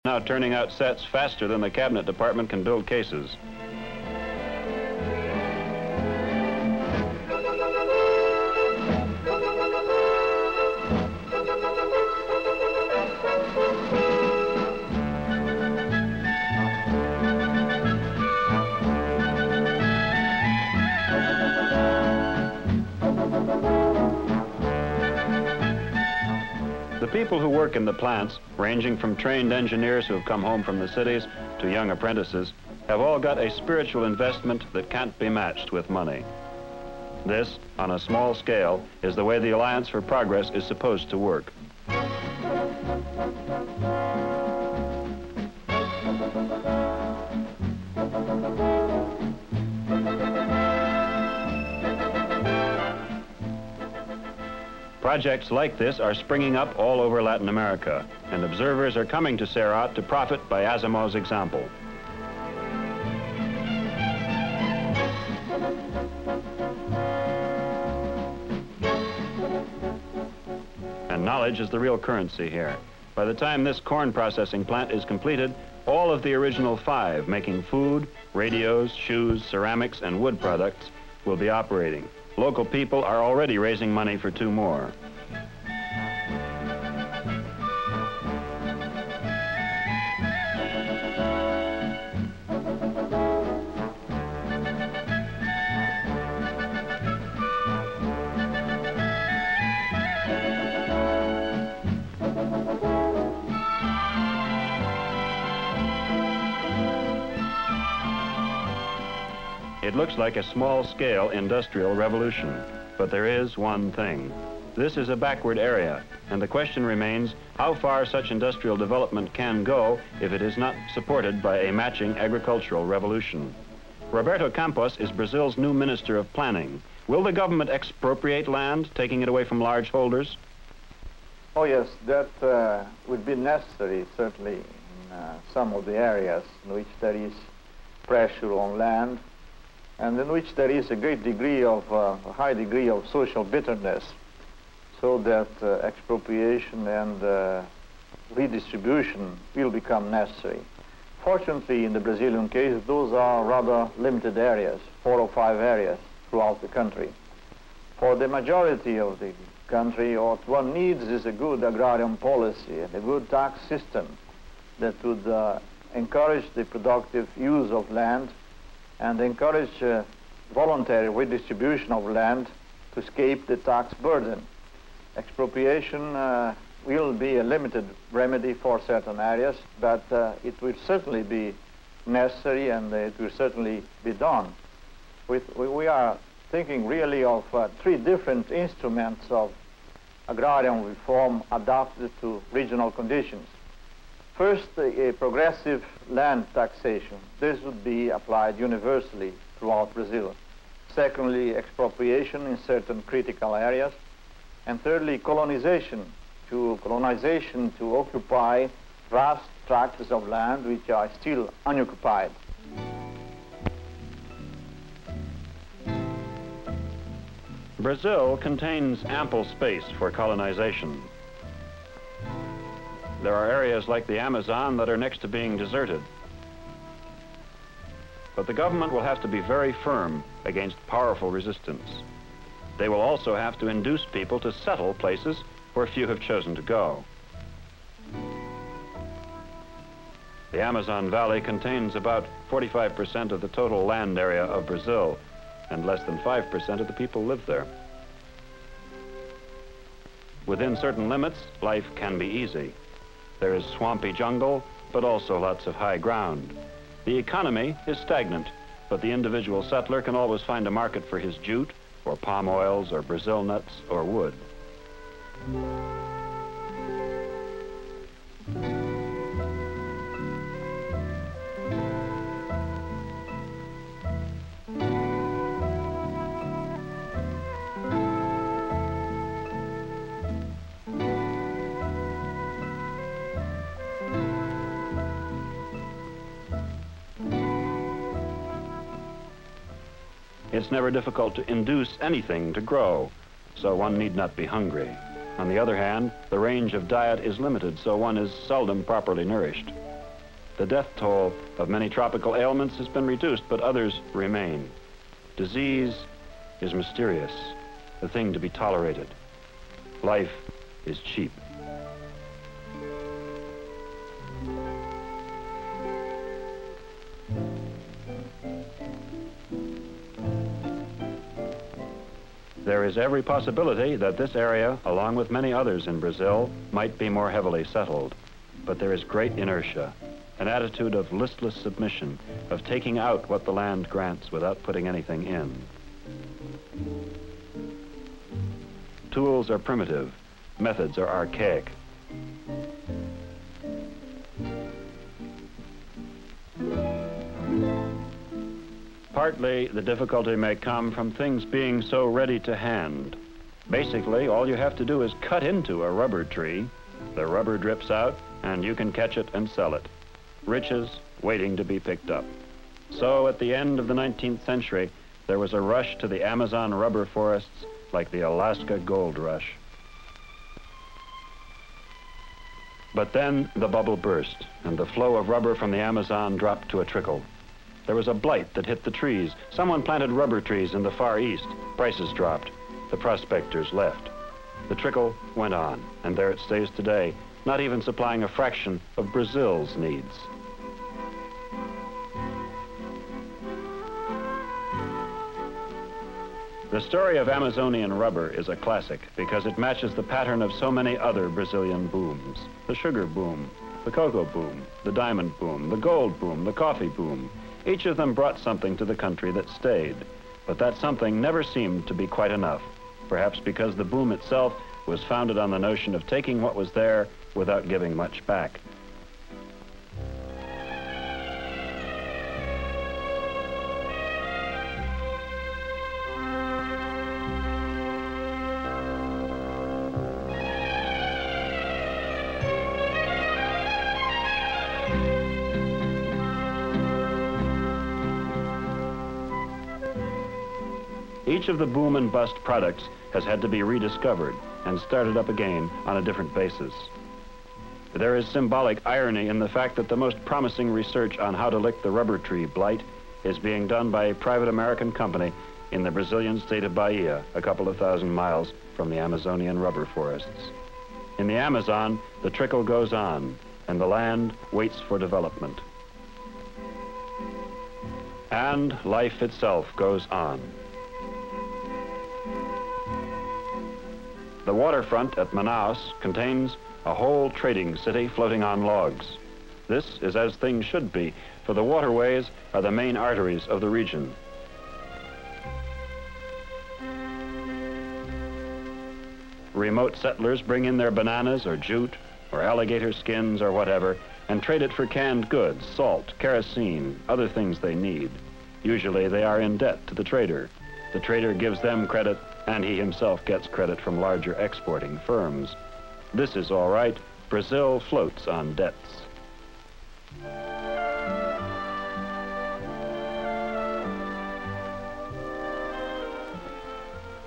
Now turning out sets faster than the cabinet department can build cases. The people who work in the plants, ranging from trained engineers who have come home from the cities to young apprentices, have all got a spiritual investment that can't be matched with money. This, on a small scale, is the way the Alliance for Progress is supposed to work. Projects like this are springing up all over Latin America, and observers are coming to Cerat to profit by Asimov's example. And knowledge is the real currency here. By the time this corn processing plant is completed, all of the original 5 making food, radios, shoes, ceramics, and wood products will be operating. Local people are already raising money for 2 more. It looks like a small-scale industrial revolution, but there is one thing. This is a backward area, and the question remains how far such industrial development can go if it is not supported by a matching agricultural revolution. Roberto Campos is Brazil's new Minister of Planning. Will the government expropriate land, taking it away from large holders? Oh yes, that would be necessary, certainly, in some of the areas in which there is pressure on land, and in which there is a great degree of, a high degree of social bitterness, so that expropriation and redistribution will become necessary. Fortunately, in the Brazilian case, those are rather limited areas, 4 or 5 areas throughout the country. For the majority of the country, what one needs is a good agrarian policy and a good tax system that would encourage the productive use of land and encourage voluntary redistribution of land to escape the tax burden. Expropriation will be a limited remedy for certain areas, but it will certainly be necessary, and it will certainly be done. We are thinking really of 3 different instruments of agrarian reform adapted to regional conditions. First, a progressive land taxation. This would be applied universally throughout Brazil. Secondly, expropriation in certain critical areas. And thirdly, colonization to occupy vast tracts of land which are still unoccupied. Brazil contains ample space for colonization. There are areas like the Amazon that are next to being deserted. But the government will have to be very firm against powerful resistance. They will also have to induce people to settle places where few have chosen to go. The Amazon Valley contains about 45% of the total land area of Brazil, and less than 5% of the people live there. Within certain limits, life can be easy. There is swampy jungle, but also lots of high ground. The economy is stagnant, but the individual settler can always find a market for his jute, or palm oils, or Brazil nuts, or wood. It's never difficult to induce anything to grow, so one need not be hungry. On the other hand, the range of diet is limited, so one is seldom properly nourished. The death toll of many tropical ailments has been reduced, but others remain. Disease is mysterious, a thing to be tolerated. Life is cheap. There is every possibility that this area, along with many others in Brazil, might be more heavily settled. But there is great inertia, an attitude of listless submission, of taking out what the land grants without putting anything in. Tools are primitive, methods are archaic. Partly, the difficulty may come from things being so ready to hand. Basically, all you have to do is cut into a rubber tree, the rubber drips out, and you can catch it and sell it. Riches waiting to be picked up. So at the end of the 19th century, there was a rush to the Amazon rubber forests like the Alaska gold rush. But then the bubble burst, and the flow of rubber from the Amazon dropped to a trickle. There was a blight that hit the trees. Someone planted rubber trees in the Far East. Prices dropped. The prospectors left. The trickle went on, and there it stays today, not even supplying a fraction of Brazil's needs. The story of Amazonian rubber is a classic because it matches the pattern of so many other Brazilian booms. The sugar boom, the cocoa boom, the diamond boom, the gold boom, the coffee boom. Each of them brought something to the country that stayed, but that something never seemed to be quite enough, perhaps because the boom itself was founded on the notion of taking what was there without giving much back. Each of the boom and bust products has had to be rediscovered and started up again on a different basis. There is symbolic irony in the fact that the most promising research on how to lick the rubber tree blight is being done by a private American company in the Brazilian state of Bahia, a couple of thousand miles from the Amazonian rubber forests. In the Amazon, the trickle goes on, and the land waits for development. And life itself goes on. The waterfront at Manaus contains a whole trading city floating on logs. This is as things should be, for the waterways are the main arteries of the region. Remote settlers bring in their bananas or jute or alligator skins or whatever and trade it for canned goods, salt, kerosene, other things they need. Usually they are in debt to the trader. The trader gives them credit, and he himself gets credit from larger exporting firms. This is all right. Brazil floats on debts.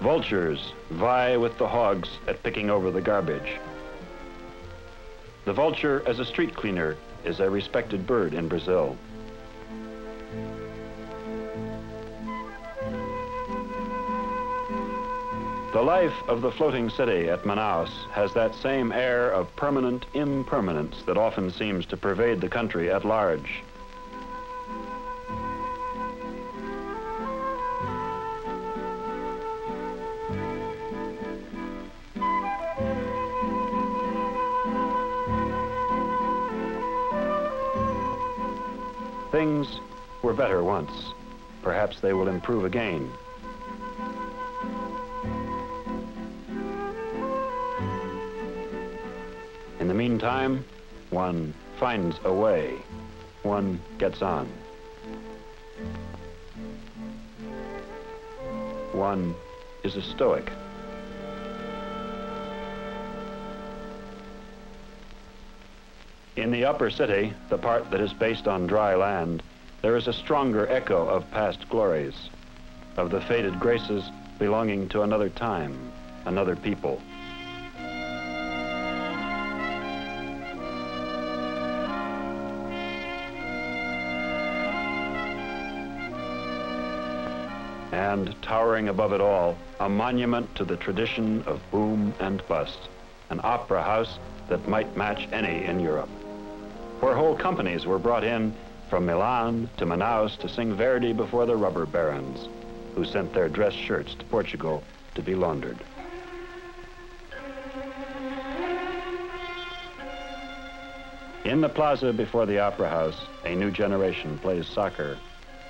Vultures vie with the hogs at picking over the garbage. The vulture as a street cleaner is a respected bird in Brazil. The life of the floating city at Manaus has that same air of permanent impermanence that often seems to pervade the country at large. Things were better once. Perhaps they will improve again. In the meantime, one finds a way. One gets on. One is a stoic. In the upper city, the part that is based on dry land, there is a stronger echo of past glories, of the faded graces belonging to another time, another people. And towering above it all, a monument to the tradition of boom and bust, an opera house that might match any in Europe, where whole companies were brought in from Milan to Manaus to sing Verdi before the rubber barons, who sent their dress shirts to Portugal to be laundered. In the plaza before the Opera House, a new generation plays soccer.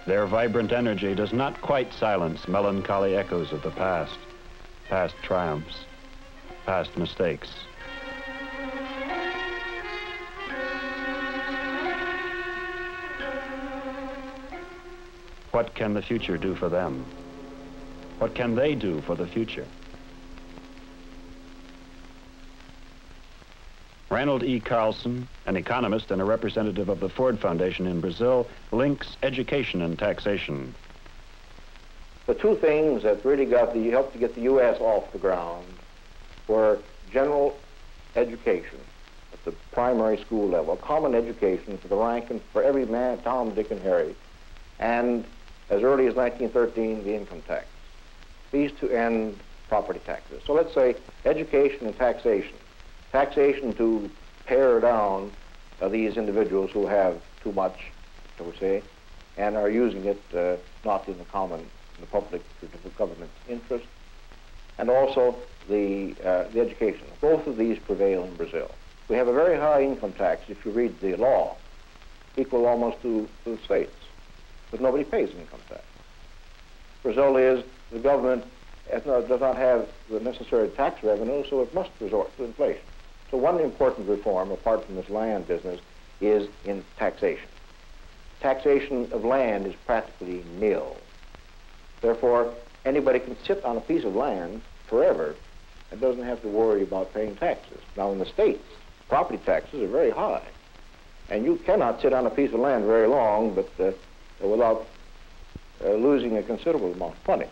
Their vibrant energy does not quite silence melancholy echoes of the past, past triumphs, past mistakes. What can the future do for them? What can they do for the future? Reynold E. Carlson, an economist and a representative of the Ford Foundation in Brazil, links education and taxation. The two things that really helped to get the U.S. off the ground were general education at the primary school level, common education for the rank and for every man, Tom, Dick, and Harry, and as early as 1913, the income tax. These two, and property taxes. So let's say education and taxation. Taxation to pare down these individuals who have too much, shall we say, and are using it not in the public, to the government's interest, and also the education. Both of these prevail in Brazil. We have a very high income tax, if you read the law, equal almost to the states, but nobody pays income tax. Result is the government does not have the necessary tax revenue, so it must resort to inflation. So one important reform, apart from this land business, is in taxation. Taxation of land is practically nil. Therefore, anybody can sit on a piece of land forever and doesn't have to worry about paying taxes. Now, in the States, property taxes are very high, and you cannot sit on a piece of land very long, but without losing a considerable amount of money.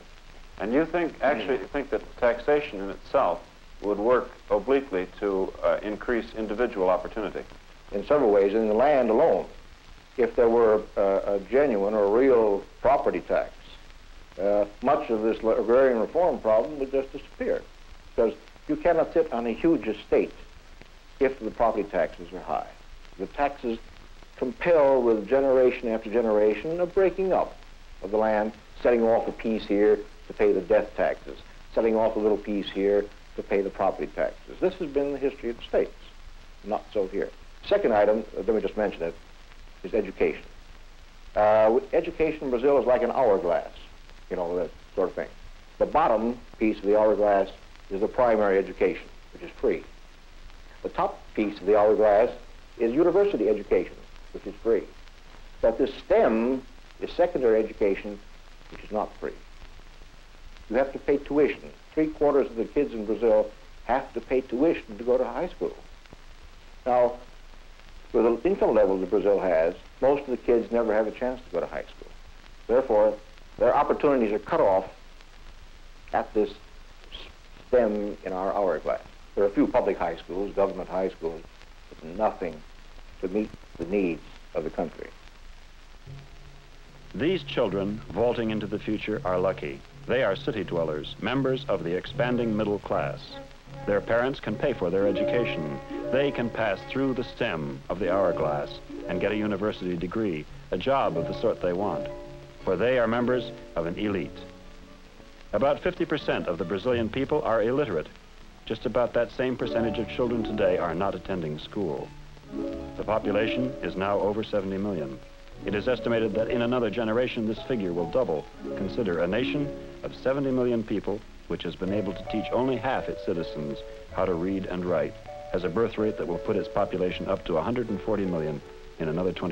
And you actually think that taxation in itself would work obliquely to increase individual opportunity? In several ways. In the land alone, if there were a genuine or real property tax, much of this agrarian reform problem would just disappear, because you cannot sit on a huge estate if the property taxes are high. The taxes compel, with generation after generation, a breaking up of the land, setting off a piece here to pay the death taxes, setting off a little piece here to pay the property taxes. This has been the history of the States, not so here. Second item, let me just mention it, is education. Education in Brazil is like an hourglass, you know, that sort of thing. The bottom piece of the hourglass is the primary education, which is free. The top piece of the hourglass is university education, which is free. But the stem is secondary education, which is not free. You have to pay tuition. 3/4 of the kids in Brazil have to pay tuition to go to high school. Now, with the income level that Brazil has, most of the kids never have a chance to go to high school. Therefore, their opportunities are cut off at this stem in our hourglass. There are a few public high schools, government high schools, but nothing to meet the needs of the country. These children, vaulting into the future, are lucky. They are city dwellers, members of the expanding middle class. Their parents can pay for their education. They can pass through the stem of the hourglass and get a university degree, a job of the sort they want, for they are members of an elite. About 50% of the Brazilian people are illiterate. Just about that same percentage of children today are not attending school. The population is now over 70 million. It is estimated that in another generation, this figure will double. Consider a nation of 70 million people, which has been able to teach only half its citizens how to read and write, has a birth rate that will put its population up to 140 million in another 20